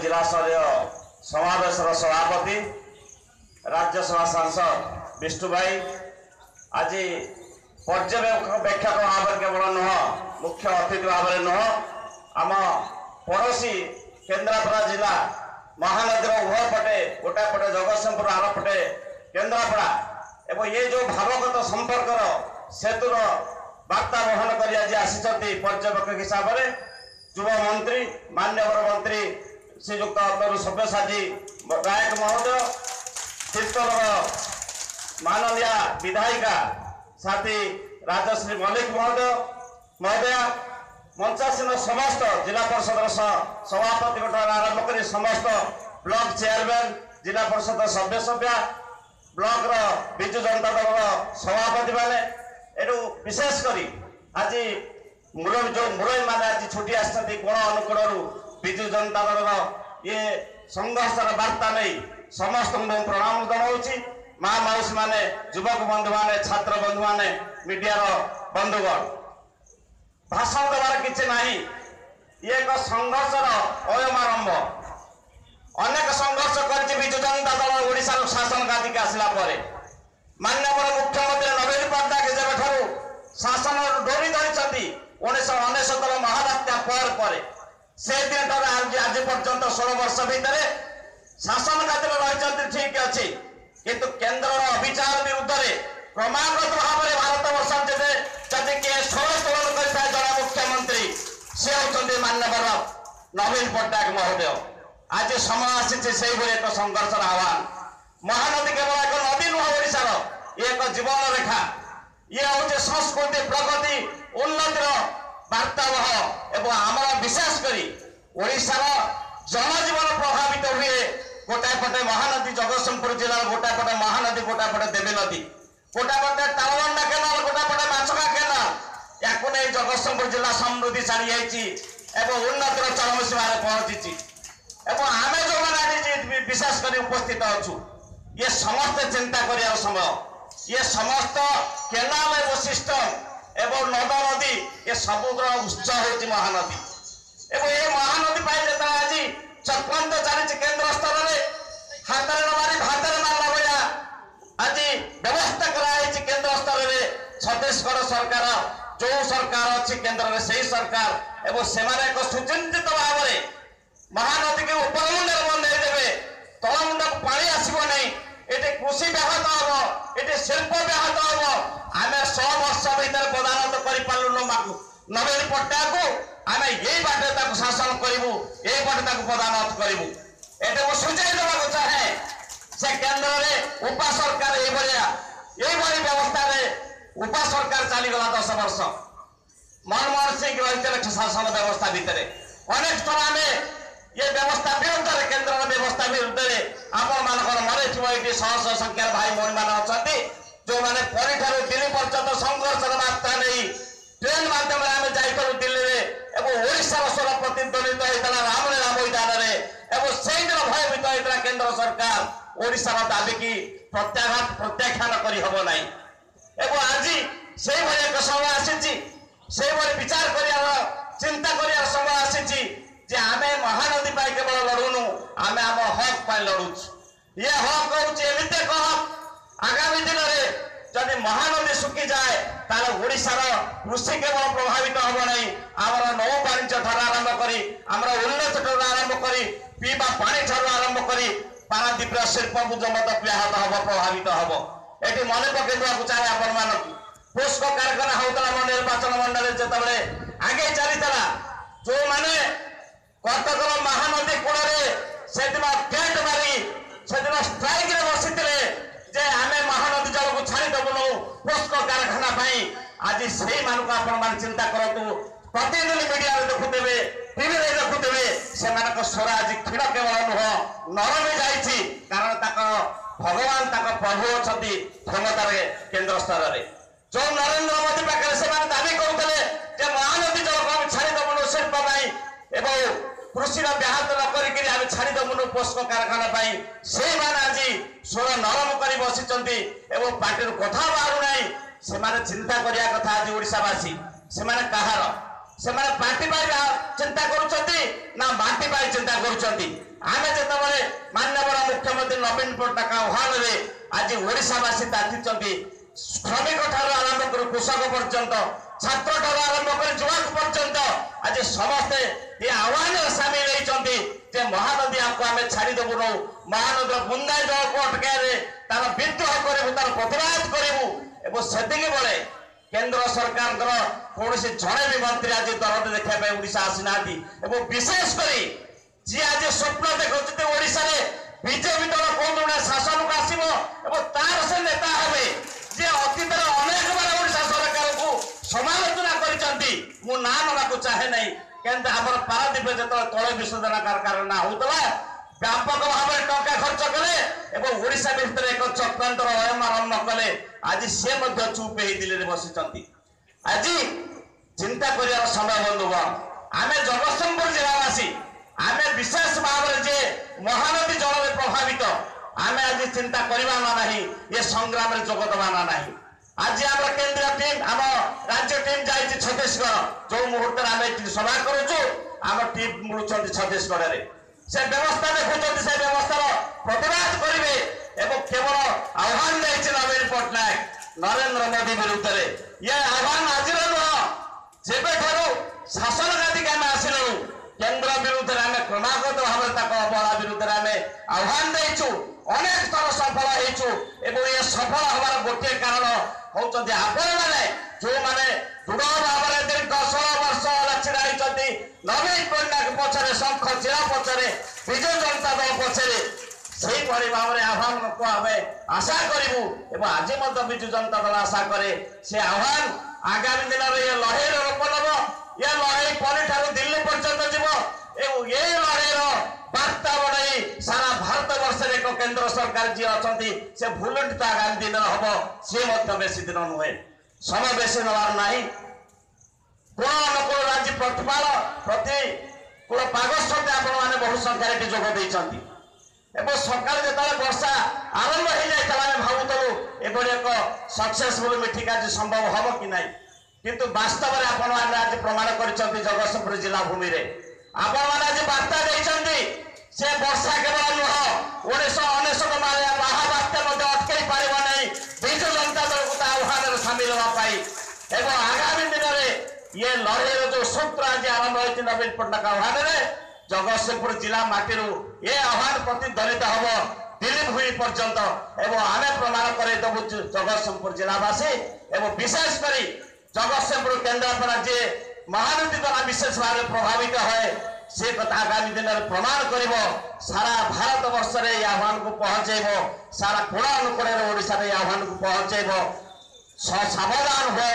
जिला स्तरीय समावेश सभापति राज्यसभा सांसद विष्णु भाई आज पर्यवेक्षक भाव केवल नुह मुख्य अतिथि भाव नुह आम पड़ोशी केन्द्रापड़ा जिला महानदी उभय पटे गोटाए पटे जगतसिंहपुर आर पटे केन्द्रापड़ा एवं ये जो भावगत संपर्कर सेतुर वार्ता बहन कर आज आसी पर्यवेक्षक हिसाब से युव मंत्री मान्यवर मंत्री श्रीजुक्त अतरु सब्यसाची गायक महोदय तीर्थर माननीय विधायिका साथी राजश्री मल्लिक महोदया मंचासीन समस्त जिला परिषद सभापति आरंभ कर समस्त ब्लॉक चेयरमैन जिला परिषद सभ्या ब्लॉक विजु जनता दल सभापति माने एटू विशेषकर आज जो मुरई मैंने आज छुट्टी आसती कोण अनुकूल विजु जनता दल ये संघर्षर वार्ता नहीं समस्त प्रणाम जनाऊँगी माँ मौसी माने युवक बंधु माने छात्र बंधु माने मीडिया बंधुगण भाषण देवार किसी ना ये एक संघर्षर अयमारंभ अनेक संघर्ष कर विजु जनता दल ओडिशा शासन गादी के आसला मान्यवर मुख्यमंत्री नवीन पट्टनायक जब शासन डोरी धरी 1999 महाबात्या पर से दिन आज पर्यंत 16 वर्ष भितर शासन गादी रही ठीक अच्छे किंतु केंद्र अभिचार विरुद्ध क्रमागत भाव में भारत वर्ष जदि किए षोलतोलन कर जन मुख्यमंत्री सी होती मान्यवर नवीन पट्टनायक महोदय आज समय आसी एक संघर्षर आह्वान महानदी केवल एक नदी नुह ओडिशार ये एक जीवन रेखा ये हूँ संस्कृति प्रगति उन्नतिर वार्तावह एवं आमर विशेषकर ओडिशार जनजीवन प्रभावित हुए गोटाए पटे महानदी जगतसिंहपुर जिला गोटाए पटे महानदी गोटाए पटे देवी नदी गोटाए पटे तालबंडा केनाल गोटाए पटे माछका केनाल या जगतसिंहपुर जिला समृद्धि छाड़ी जाइए उन्नतिर चरम सीमार पहुंची आम जो मैंने विशेषकर उपस्थित अच्छु ये समस्त चिंता कर समय ये समस्त केनाल एवं सिस्टम एवं नद नदी ये सबुर उत्स हो महानदी एवं ये महानदी जो आज चक्रांत चली केंद्र स्तर में हाथ मारी भात मारला भाया आज व्यवस्था कराई केंद्र स्तर में छत्तीसगढ़ सरकार जो सरकार अच्छी केंद्र में से सरकार एवं से सुचिंतित भाव में महानदी के उपरमुंडे बंधे देवे तलमुंडा को पानी आसब नहीं ये कृषि व्याहत हम ये शिल्प व्याहत हम आम 100 वर्ष भर प्रदान कर नवीन पट्टनायक को आम यही बाटे शासन करूँ यही बाटे प्रदान करूँ ये सूचाई देवाक चाहे से केन्द्र में उपा सरकार यही व्यवस्था उपा सरकार चलीगला 10 वर्ष मनमोहन सिंह रही शासन व्यवस्था भितर अनेक थर आम ये व्यवस्था विरुद्ध केन्द्र व्यवस्था विरुद्ध आपण मानकर मरे ये शह शह संख्यार भाई भौणी मैंने अच्छा जो मैंने परी दिल्ली पर्यंत संघर्ष वार्ता नहीं ट्रेन माध्यम आम जाइलु दिल्ली में ओडिशार स्वर प्रतिध्वनित होता रामलीला मैदान में से दिन भयभीत होता केन्द्र सरकार ओडिशार दाबी की प्रत्याख्यान करहब ना आज से एक समय आसी विचार कर चिंता कर समय आसी जे आमे महानदी पाई केवल लड़ुनु आमे आम हक पाई लड़ुच ये हक हूँ एमती एक हक आगामी दिन में जदि महानदी सुखी जाए तार ओडिशार कृषि केवल प्रभावित हम नहीं आमर नौ वाणिज्य ठार आरंभ करी आमर उन्नत ठार आरंभ करी पीवा पानी ठार आरंभ करी पारादीप शिल्प गुजमत व्याहत हम प्रभावित हम ये मन पकड़ चाहे आपण मानक पुष्प कारखाना होता निर्वाचन मंडल जिते आगे चली जो मैंने कटकर महानदी कूल से गेट मारी से स्ट्राइक बसी जे आम महानदी जल को छाड़देबुनु पुष्प कारखाना आज से मानक चिंता करूँ प्रतिदिन मीडिया देखुवे टीवी देखुवे से स्वर आज क्षीण केवल नुह नर भी जाइए कारण भगवान प्रभु अच्छा क्षमतार केन्द्र स्तर में जो नरेंद्र मोदी पाखे से दाबी करुले महानदी जल को छाड़देबुनु शिल्प एवं कृषि व्याहत न छाड़देबुनु पुष्प कारखाना से आज स्वर नरम कर बसी पार्टी कथा बाहर ना से चिंता करने कथा आज ओडिशावासी से कहार से पार्टी चिंता करुँच ना माटी चिंता करुँच आमे जेतबेले माननीय मुख्यमंत्री नवीन पट्टनायक आह्वान आज ओडिशावासी ताकिछन्ति श्रमिक ठार आरंभ कर कृषक पर्यंत छात्र ठार आरंभ कर युवक पर्यंत आज समस्ते ये आह्वान सामिल होती जे महानदी आपको आम छाड़देबू नौ महानदी बुंदा जल को अटकाए तार विद्रोह करूँ तार प्रतिवाद करूँ एवं से बेले केंद्र सरकार कौन जड़े भी मंत्री आज दरद देखा ओडिशा आसीना विशेषकर जी आज स्वप्न देखते ओडिशा बीजेपी दल कौन शासन को आसो तार से नेता हे जे अतीत अनेक बार ओडिशा सरकार को समालोचना कर ना नवा चाहे नहीं केंद्र आम पारादीप जो तैल विशोधन कारखाना होता व्यापक भाव में टंका खर्च कले ओडिशा भितर एक चक्रांतर अयम आरंभ कले आज सी चुप दिल्ली बसी आज चिंता कर समय बंधुगण आम जगतसिंहपुर जिलावासी आम विशेष भाव जे महानदी जल प्रभावित आम आज चिंता करवा ना ये संग्राम में जोगदवा ना आज आम केंद्रीय टीम आम राज्य टीम जाइए छत्तीसगढ़ जो मुहूर्त आम सभा करुचु आम टीम मिलुं छत्तीसगढ़ में से व्यवस्था देखुं से व्यवस्था प्रतिवाद करेंगे केवल आह्वान देती नवीन पट्टनायक नरेंद्र मोदी विरुद्ध ये आह्वान आज जेबे शासन गादी आम आसिलु केंद्र विरुद्ध आम क्रमागत भाव अवहेला विरुद्ध आम आह्वान देचु अनेक थर सफल हो सफल हमार गोटे कारण होती आपण मैंने जो मैंने दृढ़ भाव में दीर्घ 16 वर्ष छिड़ा नवीन पट्टनायक पछरे शंख चिरा पछरे विजु जनता दल पछरे से भाव में आह्वान को आम आशा करूँ आज विजु जनता दल आशा करे से आह्वान आगामी दिन में ये लड़ाई रूप नब ये लड़ाई पुरी ठार दिल्ली पर्यंत जीव ये लड़ाई बार्ता बढ़ाई सारा भारत वर्ष एक केंद्र सरकार जी अच्छा से भूलुंट आगामी दिन हम सी बेसी दिन नुहे समय बेसी नवार ना कोण अनुकूल राज्य प्रतिपाल प्रतिकूल पागस्थ आपण बहु संख्यार जोग देते सकाल जो वर्षा आरंभ हो जाए भावुलु एभली एक सक्सेसफुल मीटिंग आज संभव हम कि ना किंतु वास्तव में आपण आज प्रमाण कर जगतसिंहपुर जिला भूमि आपण आज बार्ता देते से वर्षा केवल नुह 1999 महाबात्या अटकई पार नहीं विजु जनता दल को आह्वान सामिल होगापी आगामी दिन में ये लड़ाई जो सूत्र आज आरंभ होती नवीन पट्टनायक आह्वान जगतसिंहपुर जिला माटी ये आह्वान प्रतिध्वनित हम दिल्ली भूमि पर्यंत आम प्रमाण करदेबू जगतसिंहपुर जिलावासी विशेषकर जगतसिंहपुर केन्द्रापड़ा जे महानदी द्वारा विशेष भाव प्रभावित है से कथा आगामी दिन में प्रमाण कर सारा भारत वर्ष में आह्वान को पहुंचेब सारा कोण अनुकोण ओडिशा आह्वान को पहुंचेब सावधान हो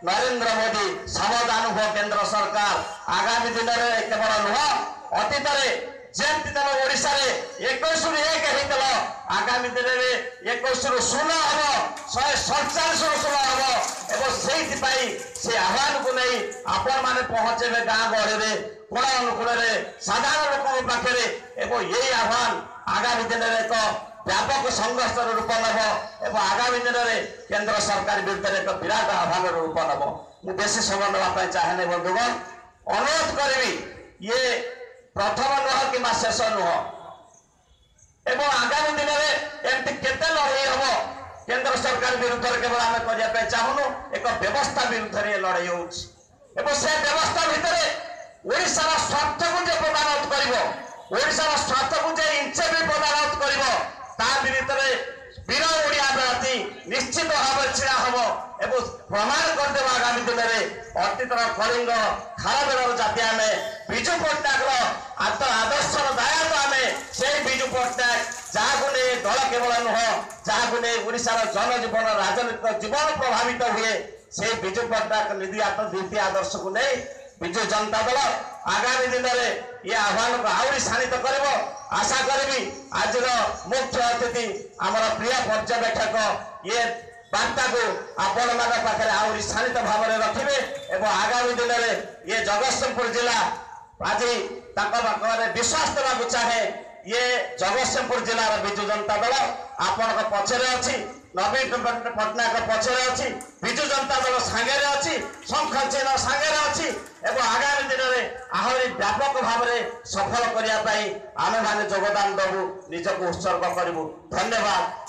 नरेंद्र मोदी सावधान हो केंद्र सरकार आगामी दिन में केवल नुह अतीत जमी तुम ओडिशा 21 आगामी दिन में 21 शून्य हम 147 शून्य हम से आह्वान को नहीं आपण मैंने पहुंचे गाँ गहली कोण अनुकूल साधारण लोक पाखे यही आह्वान आगामी दिन में एक व्यापक संघर्ष रूप नब आगामी दिन में केंद्र सरकार विरुद्ध एक विराट आह्वान रूप नब मुझे बेसी समय नापी चाहे बंधुगण अनुरोध करी ये प्रथम नुह कि शेष नुह आगामी दिन में एमती केते लड़ाई हम केंद्र सरकार विरुद्ध केवल आम करने चाहूनु एक व्यवस्था विरुद्ध लड़ाई हो व्यवस्था भितर ओडिशार स्वार्थ को जे प्रदान कर ओडिशार स्वार्थ को जे इंचे भी प्रदान कर विरुद्ध वीर ओडिया जाति निश्चित भाव छिड़ा हम प्रमाण करदेव आगामी दिन में अतीत कलिंग खारबेल जाति आम विजु पट्टनायक आदर्शर दायक आम से विजु पट्टनायक जहाँ नहीं दल केवल नुह जहाँ नहीं ओडिशार जनजीवन राजनीतिक जीवन प्रभावित हुए से विजु पट्टनायक नीति आदर्श को नहीं विजु जनता दल आगामी दिन में ये आह्वान को आहरी शाणित कर आशा करी आज मुख्य अतिथि आम प्रिय पर्यवेक्षक ये बार्ता को आपण पाखे आहरी शाणित भाव में रखिए आगामी दिन में ये जगतसिंहपुर जिला आज पाखे विश्वास देवाक चाहे ये जगतसिंहपुर जिलार विजु जनता दल आपण पछरे अच्छी नवीन पट्टनायक पछरे अच्छी विजु जनता दल सांगे अच्छी शंख चिन्ह सांगे अच्छी एवं आगामी दिन में आहरी व्यापक भाव में सफल करने आमे माने योगदान दबु निजक उत्सर्ग करूँ। धन्यवाद।